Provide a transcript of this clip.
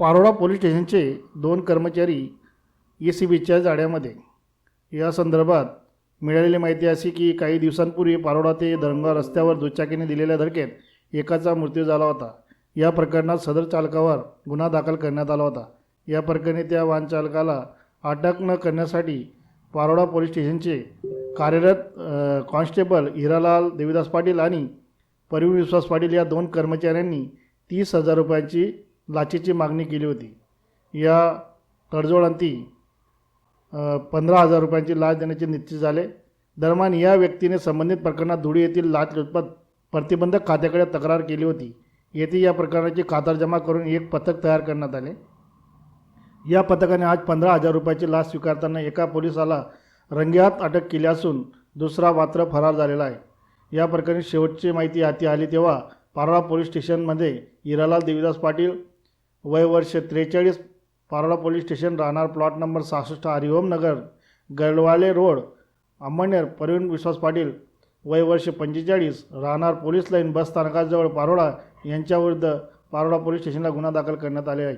Parola police स्टेशनचे 2 कर्मचारी ECBच्या जाळ्यामध्ये. या संदर्भात मिळालेली माहिती अशी की काही दिवसांपूर्वी पारोळा ते दरंगा रस्त्यावर दुचाकीने दिलेल्या धडकेत एकाचा मृत्यू झाला होता. या प्रकरणात सदर चालकावर गुन्हा दाखल करण्यात आला होता. या प्रकरणी त्या वाहन चालकाला अटक न करण्यासाठी पारोळा पोलीस स्टेशनचे कार्यरत कॉन्स्टेबल हिरालाल देवीदास पाटील आणि परवीन विश्वास पाटील या 2 कर्मचाऱ्यांनी 30,000 रुपयांची लाचेची मागणी केली होती. या तडजोडांती 15,000 रुपयांची लाच देण्याचे निश्चित झाले. दरम्यान या व्यक्तीने संबंधित प्रकरणात धुळे येथील लाचलुचपत प्रतिबंधक खात्याकडे तक्रार केली होती. येथे या प्रकरणाची खातरजमा करून एक पथक तयार करण्यात आले. या पथकाने आज 15,000 रुपयाची लाच स्वीकारताना एका पोलिसाला रंगेहात अटक केली असून दुसरा मात्र फरार झालेला आहे. या प्रकरणी शेवटची माहिती हाती आली तेव्हा पारोळा पोलीस स्टेशनमध्ये हिरालाल देवीदास पाटील, वय वर्ष 43, पारोळा पोलीस स्टेशन, राहणार प्लॉट नंबर 66, हरिओम नगर, गडवाले रोड, अंमळनेर, परवीन विश्वास पाटील, वय वर्ष 45, राहणार पोलीस लाईन बस स्थानकाजवळ पारोळा यांच्याविरुद्ध पारोळा पोलीस स्टेशनला गुन्हा दाखल करण्यात आले आहे.